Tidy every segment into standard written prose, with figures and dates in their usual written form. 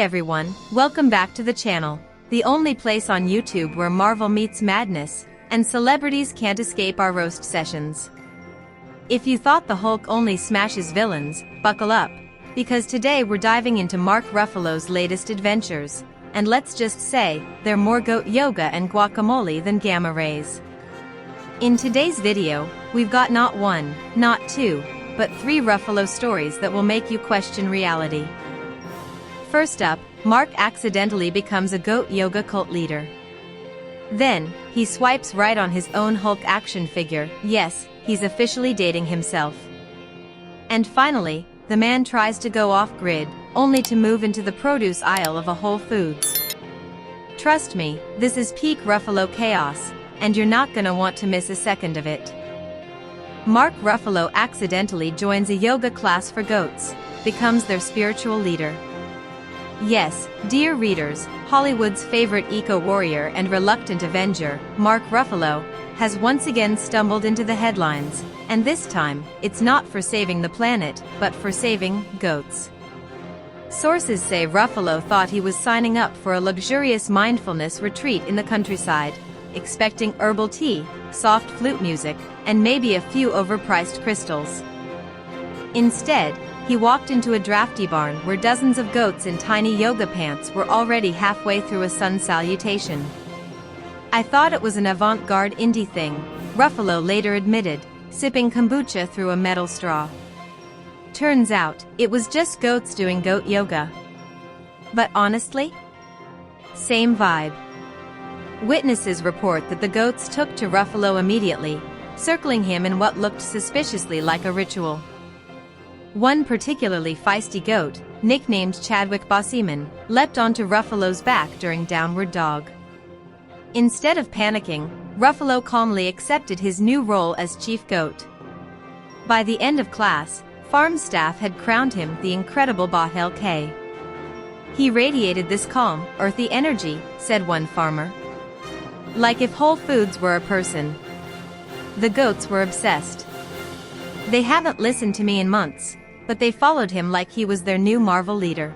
everyone, welcome back to the channel, the only place on YouTube where Marvel meets madness, and celebrities can't escape our roast sessions. If you thought the Hulk only smashes villains, buckle up, because today we're diving into Mark Ruffalo's latest adventures, and let's just say, they're more goat yoga and guacamole than gamma rays. In today's video, we've got not one, not two, but 3 Ruffalo stories that will make you question reality. First up, Mark accidentally becomes a goat yoga cult leader. Then, he swipes right on his own Hulk action figure. Yes, he's officially dating himself. And finally, the man tries to go off-grid, only to move into the produce aisle of a Whole Foods. Trust me, this is peak Ruffalo chaos, and you're not gonna want to miss a second of it. Mark Ruffalo accidentally joins a yoga class for goats, becomes their spiritual leader. Yes, dear readers, Hollywood's favorite eco-warrior and reluctant Avenger, Mark Ruffalo, has once again stumbled into the headlines, and this time, it's not for saving the planet, but for saving goats. Sources say Ruffalo thought he was signing up for a luxurious mindfulness retreat in the countryside, expecting herbal tea, soft flute music, and maybe a few overpriced crystals. Instead, he walked into a drafty barn where dozens of goats in tiny yoga pants were already halfway through a sun salutation. I thought it was an avant-garde indie thing, Ruffalo later admitted, sipping kombucha through a metal straw. Turns out, it was just goats doing goat yoga. But honestly? Same vibe. Witnesses report that the goats took to Ruffalo immediately, circling him in what looked suspiciously like a ritual. One particularly feisty goat, nicknamed Chadwick Boseman, leapt onto Ruffalo's back during Downward Dog. Instead of panicking, Ruffalo calmly accepted his new role as chief goat. By the end of class, farm staff had crowned him the incredible Bahel K. He radiated this calm, earthy energy, said one farmer. Like if Whole Foods were a person. The goats were obsessed. They haven't listened to me in months, but they followed him like he was their new Marvel leader.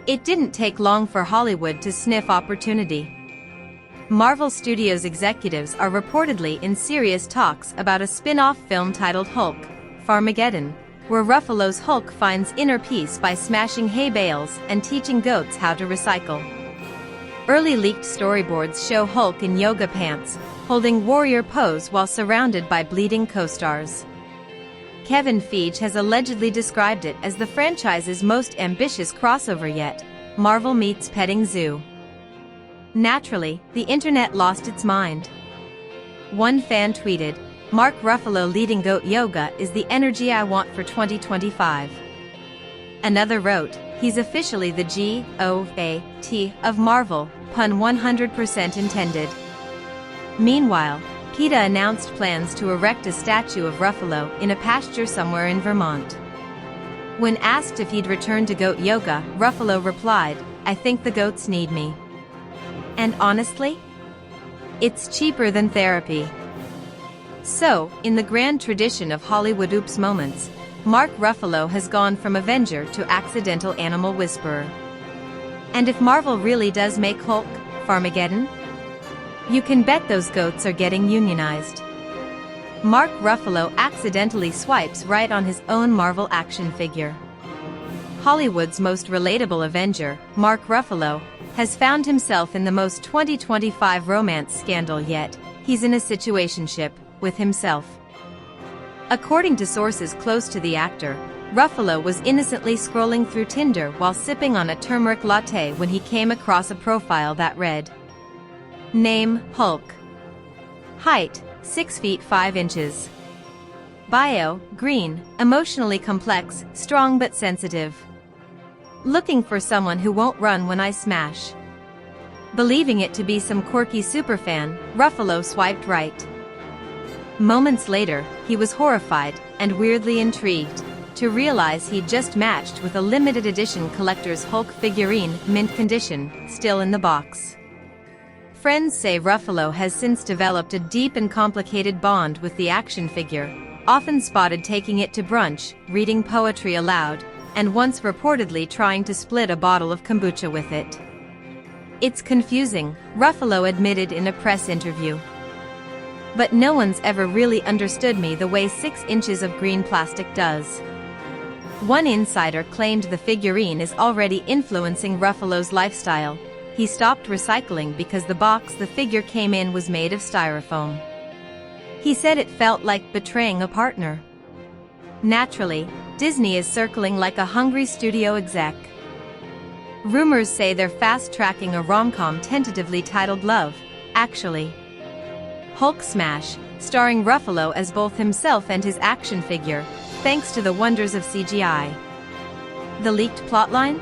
It didn't take long for Hollywood to sniff opportunity. Marvel Studios executives are reportedly in serious talks about a spin-off film titled Hulk, Farmageddon, where Ruffalo's Hulk finds inner peace by smashing hay bales and teaching goats how to recycle. Early leaked storyboards show Hulk in yoga pants, holding warrior pose while surrounded by bleeding co-stars. Kevin Feige has allegedly described it as the franchise's most ambitious crossover yet, Marvel meets petting zoo. Naturally, the internet lost its mind. One fan tweeted, "Mark Ruffalo leading goat yoga is the energy I want for 2025. Another wrote, "He's officially the GOAT of Marvel, pun 100% intended." Meanwhile, PETA announced plans to erect a statue of Ruffalo in a pasture somewhere in Vermont. When asked if he'd return to goat yoga, Ruffalo replied, "I think the goats need me. And honestly? It's cheaper than therapy." So, in the grand tradition of Hollywood oops moments, Mark Ruffalo has gone from Avenger to accidental animal whisperer. And if Marvel really does make Hulk, Farmageddon? You can bet those goats are getting unionized. Mark Ruffalo accidentally swipes right on his own Marvel action figure. Hollywood's most relatable Avenger, Mark Ruffalo, has found himself in the most 2025 romance scandal yet. He's in a situationship with himself. According to sources close to the actor, Ruffalo was innocently scrolling through Tinder while sipping on a turmeric latte when he came across a profile that read, "Name, Hulk. Height, 6 feet 5 inches. Bio, green, emotionally complex, strong but sensitive. Looking for someone who won't run when I smash." Believing it to be some quirky superfan, Ruffalo swiped right. Moments later, he was horrified, and weirdly intrigued, to realize he'd just matched with a limited edition collector's Hulk figurine, mint condition, still in the box. Friends say Ruffalo has since developed a deep and complicated bond with the action figure, often spotted taking it to brunch, reading poetry aloud, and once reportedly trying to split a bottle of kombucha with it. "It's confusing," Ruffalo admitted in a press interview. "But no one's ever really understood me the way 6 inches of green plastic does." One insider claimed the figurine is already influencing Ruffalo's lifestyle. He stopped recycling because the box the figure came in was made of styrofoam. He said it felt like betraying a partner. Naturally, Disney is circling like a hungry studio exec. Rumors say they're fast-tracking a rom-com tentatively titled Love, Actually. Hulk smash, starring Ruffalo as both himself and his action figure, thanks to the wonders of CGI. The leaked plotline?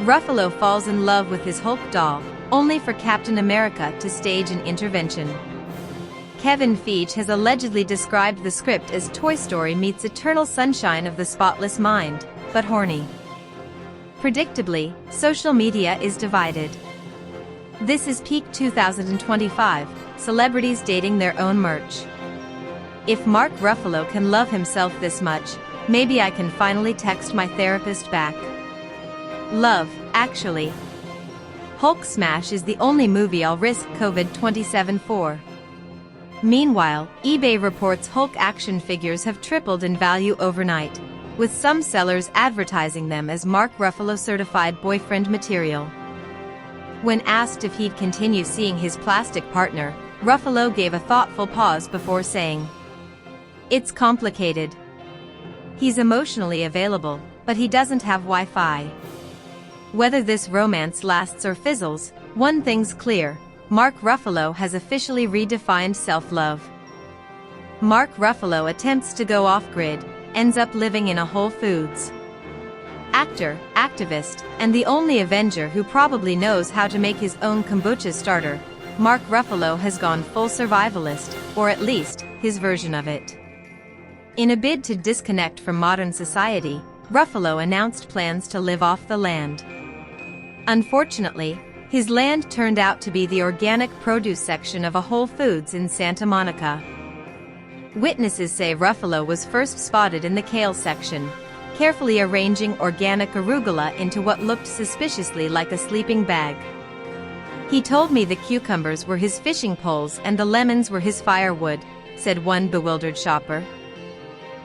Ruffalo falls in love with his Hulk doll, only for Captain America to stage an intervention. Kevin Feige has allegedly described the script as Toy Story meets Eternal Sunshine of the Spotless Mind, but horny. Predictably, social media is divided. This is peak 2025, celebrities dating their own merch. If Mark Ruffalo can love himself this much, maybe I can finally text my therapist back. Love, Actually. Hulk smash is the only movie I'll risk COVID-27 for. Meanwhile, eBay reports Hulk action figures have tripled in value overnight, with some sellers advertising them as Mark Ruffalo certified boyfriend material. When asked if he'd continue seeing his plastic partner, Ruffalo gave a thoughtful pause before saying, "It's complicated. He's emotionally available, but he doesn't have Wi-Fi." Whether this romance lasts or fizzles, one thing's clear: Mark Ruffalo has officially redefined self-love. Mark Ruffalo attempts to go off-grid, ends up living in a Whole Foods. Actor, activist, and the only Avenger who probably knows how to make his own kombucha starter, Mark Ruffalo has gone full survivalist, or at least, his version of it. In a bid to disconnect from modern society, Ruffalo announced plans to live off the land. Unfortunately, his land turned out to be the organic produce section of a Whole Foods in Santa Monica. Witnesses say Ruffalo was first spotted in the kale section, carefully arranging organic arugula into what looked suspiciously like a sleeping bag. "He told me the cucumbers were his fishing poles and the lemons were his firewood," said one bewildered shopper.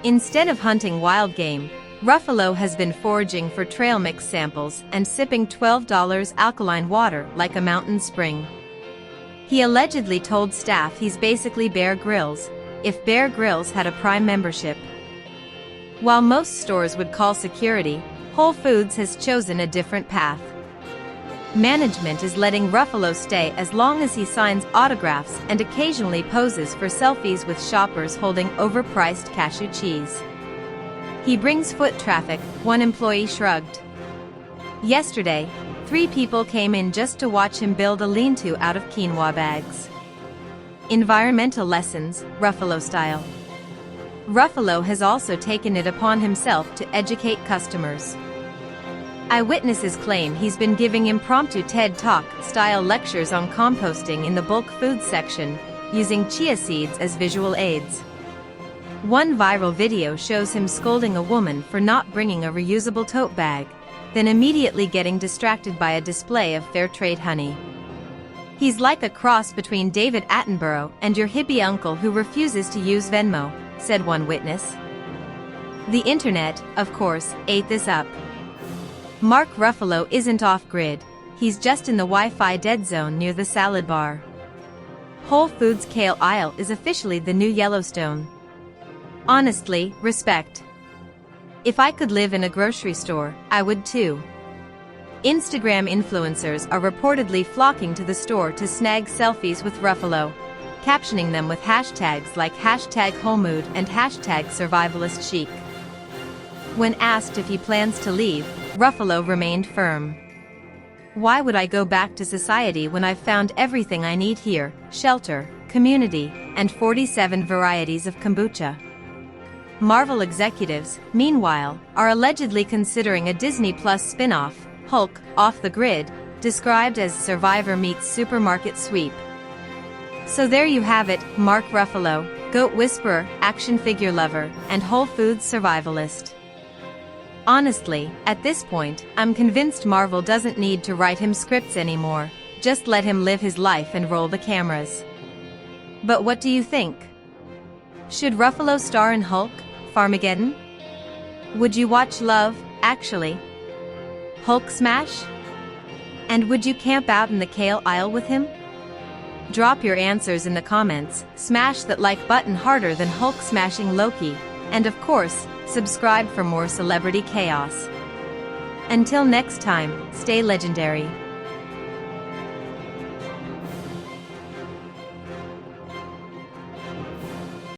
Instead of hunting wild game, Ruffalo has been foraging for trail mix samples and sipping $12 alkaline water like a mountain spring. He allegedly told staff he's basically Bear Grylls, if Bear Grylls had a Prime membership. While most stores would call security, Whole Foods has chosen a different path. Management is letting Ruffalo stay as long as he signs autographs and occasionally poses for selfies with shoppers holding overpriced cashew cheese. "He brings foot traffic," one employee shrugged. Yesterday, 3 people came in just to watch him build a lean-to out of quinoa bags. Environmental lessons, Ruffalo style. Ruffalo has also taken it upon himself to educate customers. Eyewitnesses claim he's been giving impromptu TED Talk-style lectures on composting in the bulk food section, using chia seeds as visual aids. One viral video shows him scolding a woman for not bringing a reusable tote bag, then immediately getting distracted by a display of fair trade honey. "He's like a cross between David Attenborough and your hippie uncle who refuses to use Venmo," said one witness. The internet, of course, ate this up. Mark Ruffalo isn't off-grid, he's just in the Wi-Fi dead zone near the salad bar. Whole Foods kale aisle is officially the new Yellowstone. Honestly, respect. If I could live in a grocery store, I would too. Instagram influencers are reportedly flocking to the store to snag selfies with Ruffalo, captioning them with hashtags like #WholeMood and #SurvivalistChic. When asked if he plans to leave, Ruffalo remained firm. "Why would I go back to society when I've found everything I need here: shelter, community, and 47 varieties of kombucha?" Marvel executives, meanwhile, are allegedly considering a Disney Plus spin-off, Hulk, Off the Grid, described as Survivor meets Supermarket Sweep. So there you have it, Mark Ruffalo, Goat Whisperer, action figure lover, and Whole Foods survivalist. Honestly, at this point, I'm convinced Marvel doesn't need to write him scripts anymore, just let him live his life and roll the cameras. But what do you think? Should Ruffalo star in Hulk, Farmageddon? Would you watch Love, Actually? Hulk smash? And would you camp out in the kale aisle with him? Drop your answers in the comments, smash that like button harder than Hulk smashing Loki, and of course, subscribe for more celebrity chaos. Until next time, stay legendary.